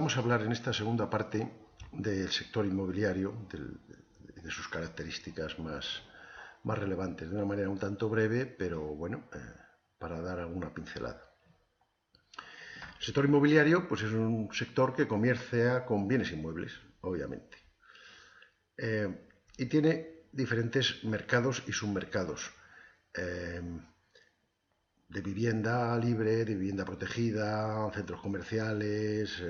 vamos a hablar en esta segunda parte del sector inmobiliario, de sus características más relevantes, de una manera un tanto breve, pero bueno, para dar alguna pincelada. El sector inmobiliario pues es un sector que comercia con bienes inmuebles, obviamente. Y tiene diferentes mercados y submercados. De vivienda libre, de vivienda protegida, centros comerciales,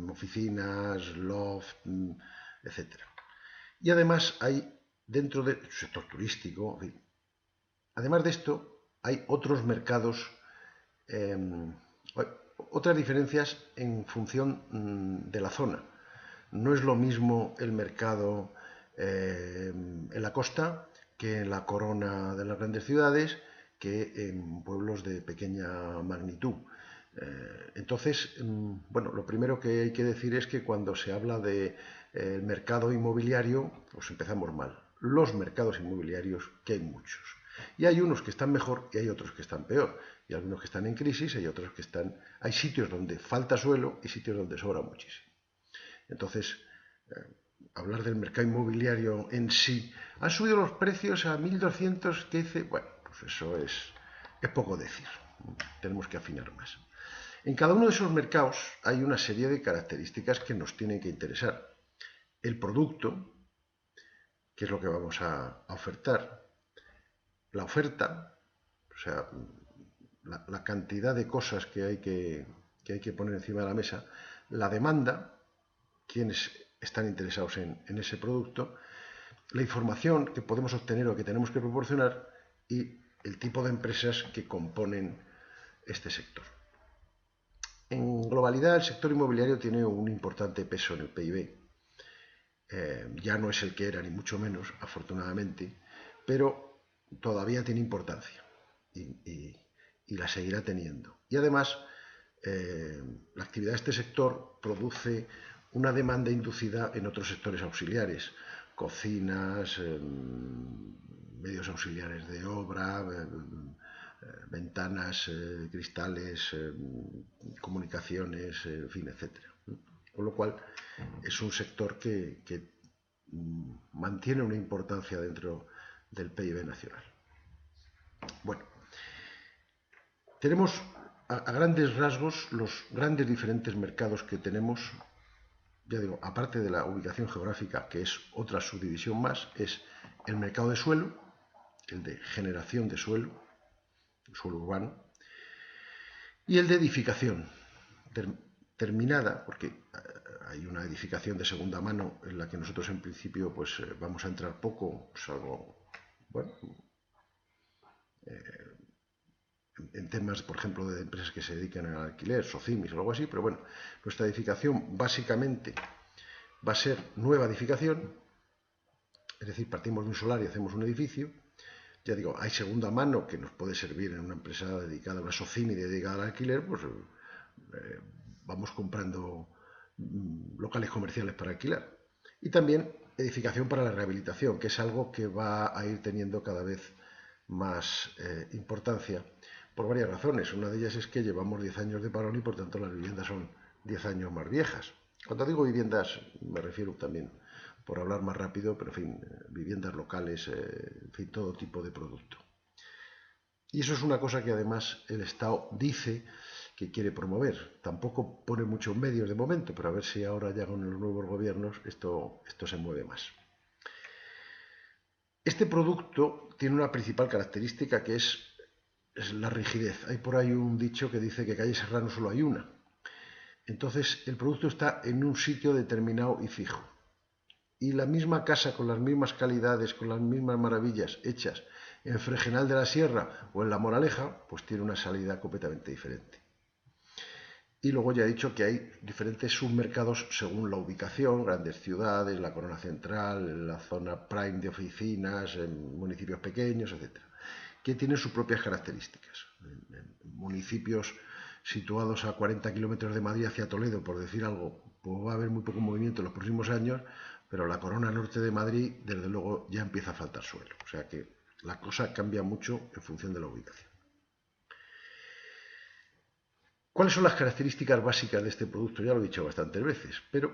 oficinas, loft, etc. Y además hay, dentro del sector turístico, en fin, además de esto, hay otros mercados, otras diferencias en función de la zona. No es lo mismo el mercado en la costa que en la corona de las grandes ciudades, que en pueblos de pequeña magnitud. Entonces, bueno, lo primero que hay que decir es que cuando se habla de mercado inmobiliario, pues empezamos mal. Los mercados inmobiliarios, que hay muchos. Y hay unos que están mejor y hay otros que están peor. Y algunos que están en crisis, hay otros que están... Hay sitios donde falta suelo y sitios donde sobra muchísimo. Entonces, hablar del mercado inmobiliario en sí, han subido los precios a 1.200, que dice, bueno, pues eso es poco decir, tenemos que afinar más. En cada uno de esos mercados hay una serie de características que nos tienen que interesar. El producto, que es lo que vamos a ofertar, la oferta, o sea, la cantidad de cosas que hay que poner encima de la mesa, la demanda, quienes están interesados en ese producto, la información que podemos obtener o que tenemos que proporcionar y el tipo de empresas que componen este sector. En globalidad, el sector inmobiliario tiene un importante peso en el PIB. Ya no es el que era, ni mucho menos, afortunadamente, pero todavía tiene importancia y la seguirá teniendo. Y además, la actividad de este sector produce una demanda inducida en otros sectores auxiliares, cocinas, medios auxiliares de obra, ventanas, cristales, comunicaciones, en fin, etc. Con lo cual, es un sector que mantiene una importancia dentro del PIB nacional. Bueno, tenemos a grandes rasgos los grandes diferentes mercados que tenemos. Ya digo, aparte de la ubicación geográfica, que es otra subdivisión más, es el mercado de suelo, el de generación de suelo urbano, y el de edificación terminada, porque hay una edificación de segunda mano en la que nosotros en principio pues vamos a entrar poco, salvo, bueno, en temas, por ejemplo, de empresas que se dedican al alquiler, Socimis o algo así, pero bueno, nuestra edificación básicamente va a ser nueva edificación, es decir, partimos de un solar y hacemos un edificio. Ya digo, hay segunda mano que nos puede servir en una empresa dedicada a una Socimi dedicada al alquiler, pues vamos comprando locales comerciales para alquilar. Y también edificación para la rehabilitación, que es algo que va a ir teniendo cada vez más importancia por varias razones. Una de ellas es que llevamos 10 años de parón y por tanto las viviendas son 10 años más viejas. Cuando digo viviendas me refiero también, por hablar más rápido, pero en fin, viviendas locales, en fin, todo tipo de producto. Y eso es una cosa que además el Estado dice que quiere promover. Tampoco pone muchos medios de momento, pero a ver si ahora ya con los nuevos gobiernos esto se mueve más. Este producto tiene una principal característica que es la rigidez. Hay por ahí un dicho que dice que calle Serrano solo hay una. Entonces el producto está en un sitio determinado y fijo. Y la misma casa con las mismas calidades, con las mismas maravillas hechas en Fregenal de la Sierra o en La Moraleja, pues tiene una salida completamente diferente. Y luego ya he dicho que hay diferentes submercados según la ubicación, grandes ciudades, la corona central, la zona prime de oficinas, en municipios pequeños, etc., que tienen sus propias características. En municipios situados a 40 kilómetros de Madrid hacia Toledo, por decir algo, pues va a haber muy poco movimiento en los próximos años, pero la corona norte de Madrid, desde luego, ya empieza a faltar suelo. O sea que la cosa cambia mucho en función de la ubicación. ¿Cuáles son las características básicas de este producto? Ya lo he dicho bastantes veces, pero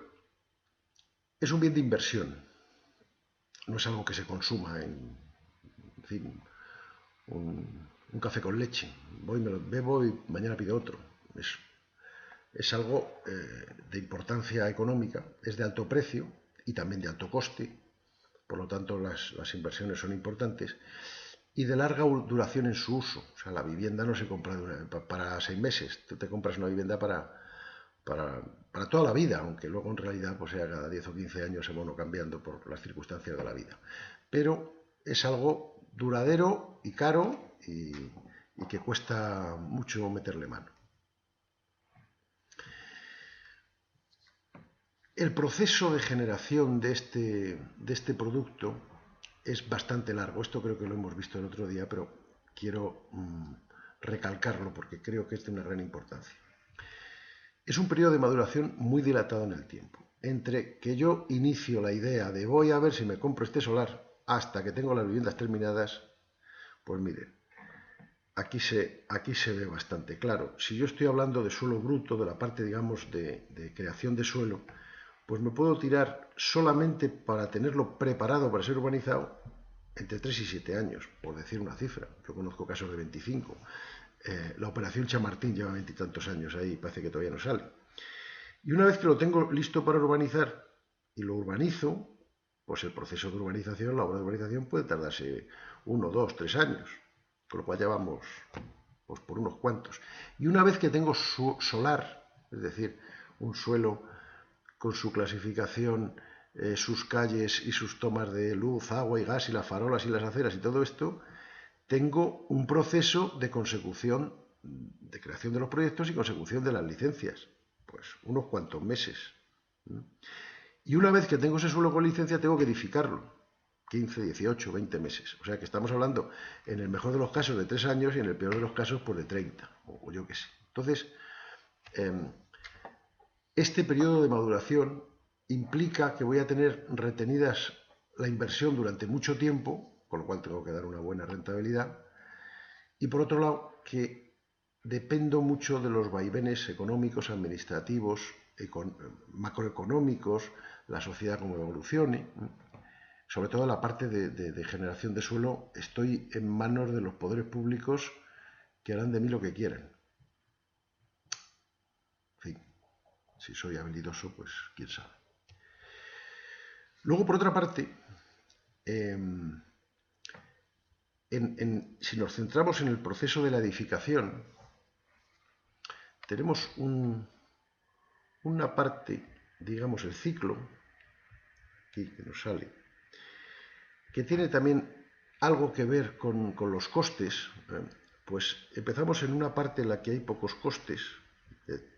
es un bien de inversión. No es algo que se consuma en fin, un café con leche. Voy, me lo bebo y mañana pido otro. Es algo de importancia económica, es de alto precio y también de alto coste. Por lo tanto, las inversiones son importantes y de larga duración en su uso. O sea, la vivienda no se compra para 6 meses. Tú te compras una vivienda para toda la vida, aunque luego en realidad pues sea cada 10 o 15 años se va uno cambiando por las circunstancias de la vida. Pero es algo duradero y caro y que cuesta mucho meterle mano. El proceso de generación de este producto es bastante largo. Esto creo que lo hemos visto el otro día, pero quiero recalcarlo porque creo que es de una gran importancia. Es un periodo de maduración muy dilatado en el tiempo. Entre que yo inicio la idea de voy a ver si me compro este solar hasta que tengo las viviendas terminadas, pues miren, aquí se ve bastante claro. Si yo estoy hablando de suelo bruto, de la parte, digamos, de creación de suelo, pues me puedo tirar solamente para tenerlo preparado para ser urbanizado entre 3 y 7 años, por decir una cifra. Yo conozco casos de 25. La operación Chamartín lleva 20 y tantos años ahí, parece que todavía no sale. Y una vez que lo tengo listo para urbanizar y lo urbanizo, pues el proceso de urbanización, la obra de urbanización puede tardarse 1, 2, 3 años, con lo cual ya vamos pues, por unos cuantos. Y una vez que tengo solar, es decir, un suelo con su clasificación, sus calles y sus tomas de luz, agua y gas y las farolas y las aceras y todo esto, tengo un proceso de consecución, de creación de los proyectos y consecución de las licencias. Pues unos cuantos meses. Y una vez que tengo ese suelo con licencia, tengo que edificarlo. 15, 18, 20 meses. O sea que estamos hablando, en el mejor de los casos, de 3 años y en el peor de los casos, pues de 30, o yo qué sé. Entonces, este periodo de maduración implica que voy a tener retenidas la inversión durante mucho tiempo, con lo cual tengo que dar una buena rentabilidad, y por otro lado, que dependo mucho de los vaivenes económicos, administrativos, macroeconómicos, la sociedad como evolucione. Sobre todo en la parte de generación de suelo, estoy en manos de los poderes públicos que harán de mí lo que quieran. En fin, si soy habilidoso, pues quién sabe. Luego, por otra parte, si nos centramos en el proceso de la edificación, tenemos una parte, digamos, el ciclo, aquí que nos sale, que tiene también algo que ver con los costes. Pues empezamos en una parte en la que hay pocos costes,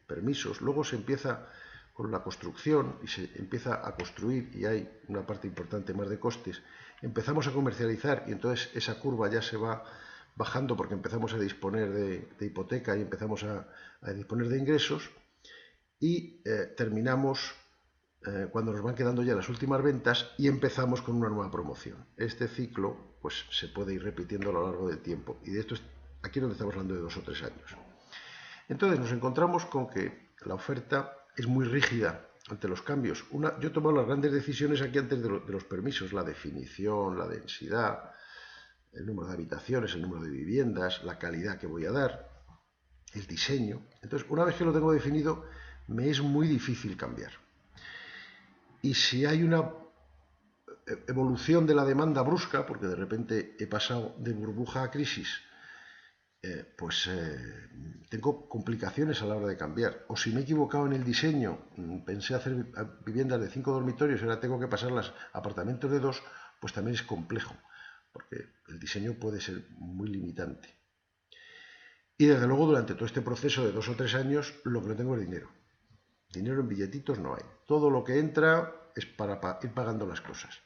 permisos, luego se empieza con la construcción y se empieza a construir y hay una parte importante más de costes. Empezamos a comercializar y entonces esa curva ya se va bajando porque empezamos a disponer de hipoteca y empezamos a disponer de ingresos y terminamos cuando nos van quedando ya las últimas ventas y empezamos con una nueva promoción. Este ciclo pues se puede ir repitiendo a lo largo del tiempo y de esto aquí es donde estamos hablando de 2 o 3 años. Entonces nos encontramos con que la oferta es muy rígida ante los cambios. Yo he tomado las grandes decisiones aquí antes de los permisos, la definición, la densidad, el número de habitaciones, el número de viviendas, la calidad que voy a dar, el diseño. Entonces, una vez que lo tengo definido, me es muy difícil cambiar. Y si hay una evolución de la demanda brusca, porque de repente he pasado de burbuja a crisis, pues tengo complicaciones a la hora de cambiar. O si me he equivocado en el diseño, pensé hacer viviendas de 5 dormitorios y ahora tengo que pasarlas a apartamentos de 2, pues también es complejo, porque el diseño puede ser muy limitante. Y desde luego durante todo este proceso de 2 o 3 años lo que no tengo es dinero. Dinero en billetitos no hay. Todo lo que entra es para ir pagando las cosas.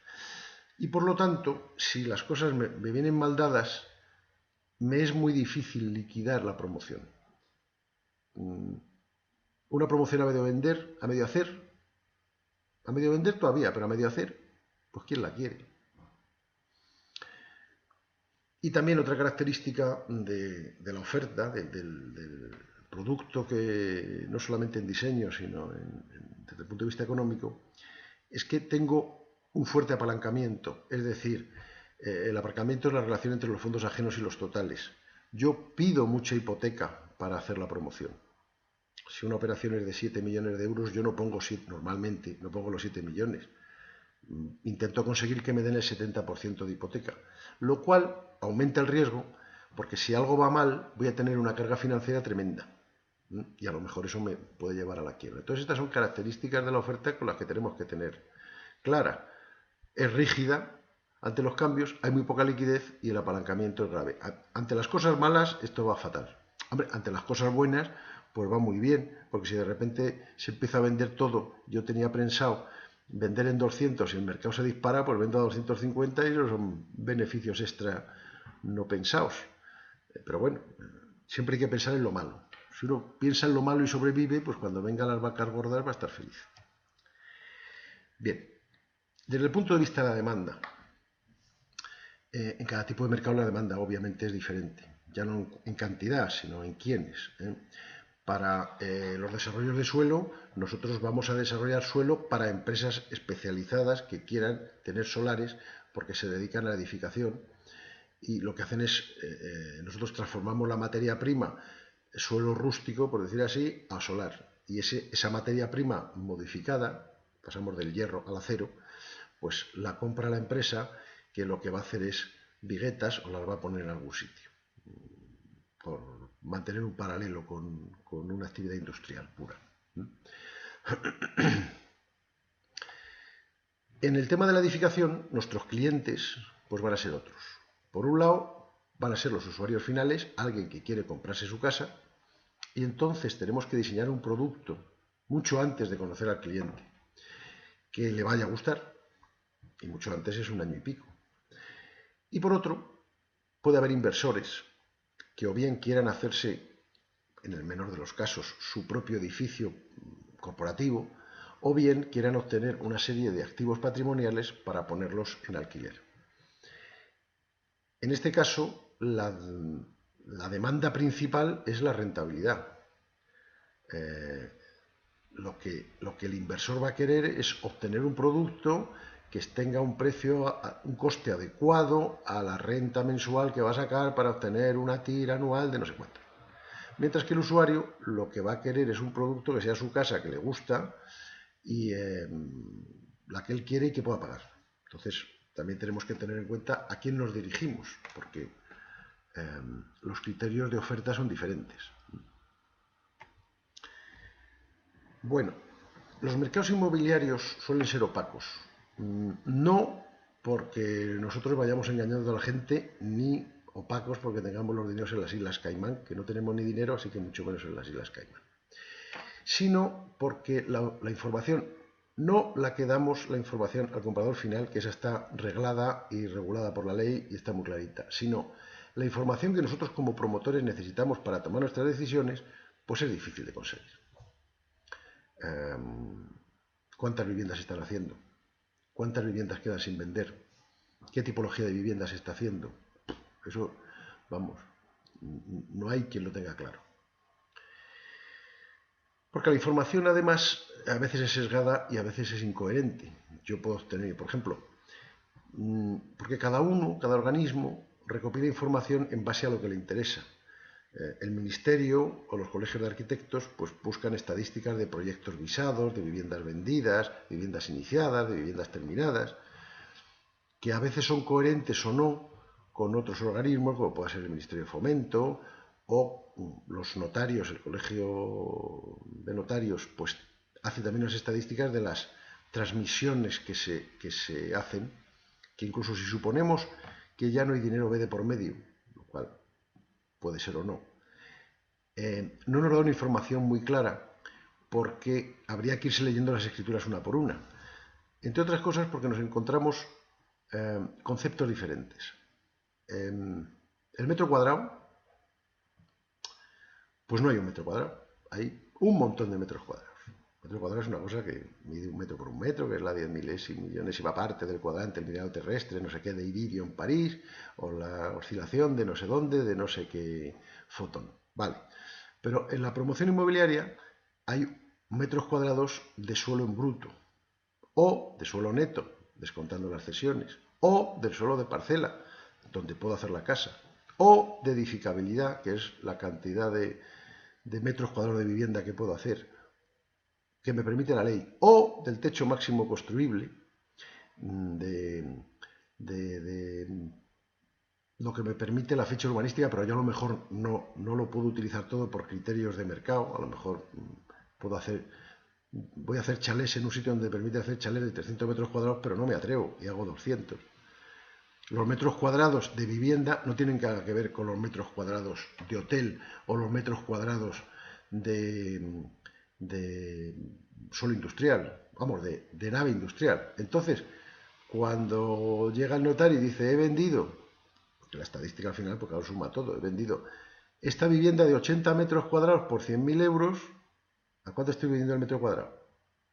Y por lo tanto, si las cosas me vienen mal dadas, me es muy difícil liquidar la promoción. Una promoción a medio vender, a medio hacer, a medio vender todavía, pero a medio hacer, pues ¿quién la quiere? Y también otra característica de la oferta, producto que no solamente en diseño, sino desde el punto de vista económico, es que tengo un fuerte apalancamiento, es decir, el apalancamiento es la relación entre los fondos ajenos y los totales. Yo pido mucha hipoteca para hacer la promoción. Si una operación es de 7 millones de euros, yo no pongo 7, normalmente no pongo los 7 millones. Intento conseguir que me den el 70% de hipoteca, lo cual aumenta el riesgo, porque si algo va mal, voy a tener una carga financiera tremenda. Y a lo mejor eso me puede llevar a la quiebra. Entonces estas son características de la oferta con las que tenemos que tener clara. Es rígida ante los cambios, hay muy poca liquidez y el apalancamiento es grave. Ante las cosas malas esto va fatal. Hombre, ante las cosas buenas pues va muy bien, porque si de repente se empieza a vender todo, yo tenía pensado vender en 200 y el mercado se dispara, pues vendo a 250 y esos son beneficios extra no pensados. Pero bueno, siempre hay que pensar en lo malo. Si uno piensa en lo malo y sobrevive, pues cuando vengan las vacas gordas va a estar feliz. Bien, desde el punto de vista de la demanda, en cada tipo de mercado la demanda obviamente es diferente, ya no en cantidad, sino en quiénes. Para los desarrollos de suelo, nosotros vamos a desarrollar suelo para empresas especializadas que quieran tener solares porque se dedican a la edificación y lo que hacen es, nosotros transformamos la materia prima, suelo rústico, por decir así, a solar. Y esa materia prima modificada, pasamos del hierro al acero, pues la compra la empresa que lo que va a hacer es viguetas o las va a poner en algún sitio, por mantener un paralelo con una actividad industrial pura. En el tema de la edificación, nuestros clientes pues van a ser otros. Por un lado, van a ser los usuarios finales, alguien que quiere comprarse su casa, y entonces tenemos que diseñar un producto mucho antes de conocer al cliente, que le vaya a gustar, y mucho antes es un año y pico. Y por otro, puede haber inversores que o bien quieran hacerse, en el menor de los casos, su propio edificio corporativo, o bien quieran obtener una serie de activos patrimoniales para ponerlos en alquiler. En este caso, la demanda principal es la rentabilidad. Lo que el inversor va a querer es obtener un producto que tenga un precio, un coste adecuado a la renta mensual que va a sacar para obtener una tira anual de no sé cuánto. Mientras que el usuario lo que va a querer es un producto que sea su casa, que le gusta y la que él quiere y que pueda pagar. Entonces, también tenemos que tener en cuenta a quién nos dirigimos, porque los criterios de oferta son diferentes. Bueno, los mercados inmobiliarios suelen ser opacos. No porque nosotros vayamos engañando a la gente, ni opacos porque tengamos los dineros en las Islas Caimán, que no tenemos ni dinero, así que mucho menos en las Islas Caimán. Sino porque la información, no la que damos la información al comprador final, que esa está reglada y regulada por la ley y está muy clarita, sino la información que nosotros como promotores necesitamos para tomar nuestras decisiones, pues es difícil de conseguir. ¿Cuántas viviendas se están haciendo? ¿Cuántas viviendas quedan sin vender? ¿Qué tipología de viviendas se está haciendo? Eso, vamos, no hay quien lo tenga claro. Porque la información, además, a veces es sesgada y a veces es incoherente. Yo puedo obtener, por ejemplo, porque cada uno, cada organismo, recopila información en base a lo que le interesa. El ministerio o los colegios de arquitectos pues buscan estadísticas de proyectos visados, de viviendas vendidas, de viviendas iniciadas, de viviendas terminadas, que a veces son coherentes o no con otros organismos, como puede ser el Ministerio de Fomento o los notarios, el Colegio de Notarios, pues hace también unas estadísticas de las transmisiones que se hacen, que incluso si suponemos que ya no hay dinero B de por medio, lo cual puede ser o no, no nos da una información muy clara porque habría que irse leyendo las escrituras una por una. Entre otras cosas porque nos encontramos conceptos diferentes. El metro cuadrado, pues no hay un metro cuadrado, hay un montón de metros cuadrados. El metro cuadrado es una cosa que mide 1 metro por 1 metro, que es la 10 milésima parte del cuadrante del meridiano terrestre, no sé qué, de iridio en París, o la oscilación de no sé dónde, de no sé qué fotón. Vale, Pero en la promoción inmobiliaria hay metros cuadrados de suelo en bruto, o de suelo neto, descontando las cesiones, o del suelo de parcela, donde puedo hacer la casa, o de edificabilidad, que es la cantidad de metros cuadrados de vivienda que puedo hacer, que me permite la ley, o del techo máximo construible, de, de lo que me permite la ficha urbanística, pero yo a lo mejor no lo puedo utilizar todo por criterios de mercado. A lo mejor voy a hacer chalés en un sitio donde permite hacer chalés de 300 metros cuadrados, pero no me atrevo y hago 200. Los metros cuadrados de vivienda no tienen nada que ver con los metros cuadrados de hotel o los metros cuadrados de suelo industrial, vamos, de nave industrial. Entonces, cuando llega el notario y dice, he vendido, porque la estadística al final, porque ahora suma todo, he vendido esta vivienda de 80 metros cuadrados por 100.000 euros, ¿a cuánto estoy vendiendo el metro cuadrado?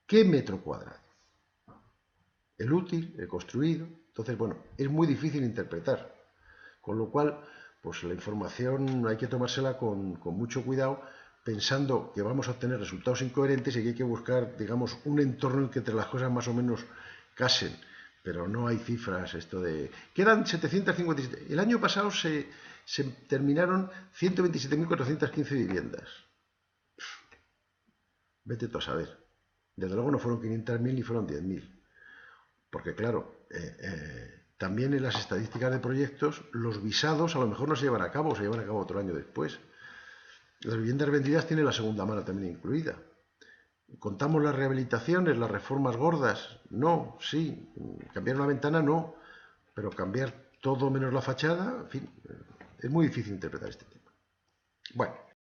¿Qué metro cuadrado? El útil, el construido. Entonces, bueno, es muy difícil interpretar. Con lo cual, pues la información hay que tomársela con mucho cuidado, pensando que vamos a obtener resultados incoherentes y que hay que buscar, digamos, un entorno en que entre las cosas más o menos casen. Pero no hay cifras, esto de... Quedan 757. El año pasado se terminaron 127.415 viviendas. Vete tú a saber. Desde luego no fueron 500.000 ni fueron 10.000. Porque claro, también en las estadísticas de proyectos, los visados a lo mejor no se llevan a cabo, se llevan a cabo otro año después. Las viviendas vendidas tienen la segunda mano también incluida. ¿Contamos las rehabilitaciones, las reformas gordas? No, sí. Cambiar una ventana, no. Pero cambiar todo menos la fachada, en fin, es muy difícil interpretar este tema. Bueno.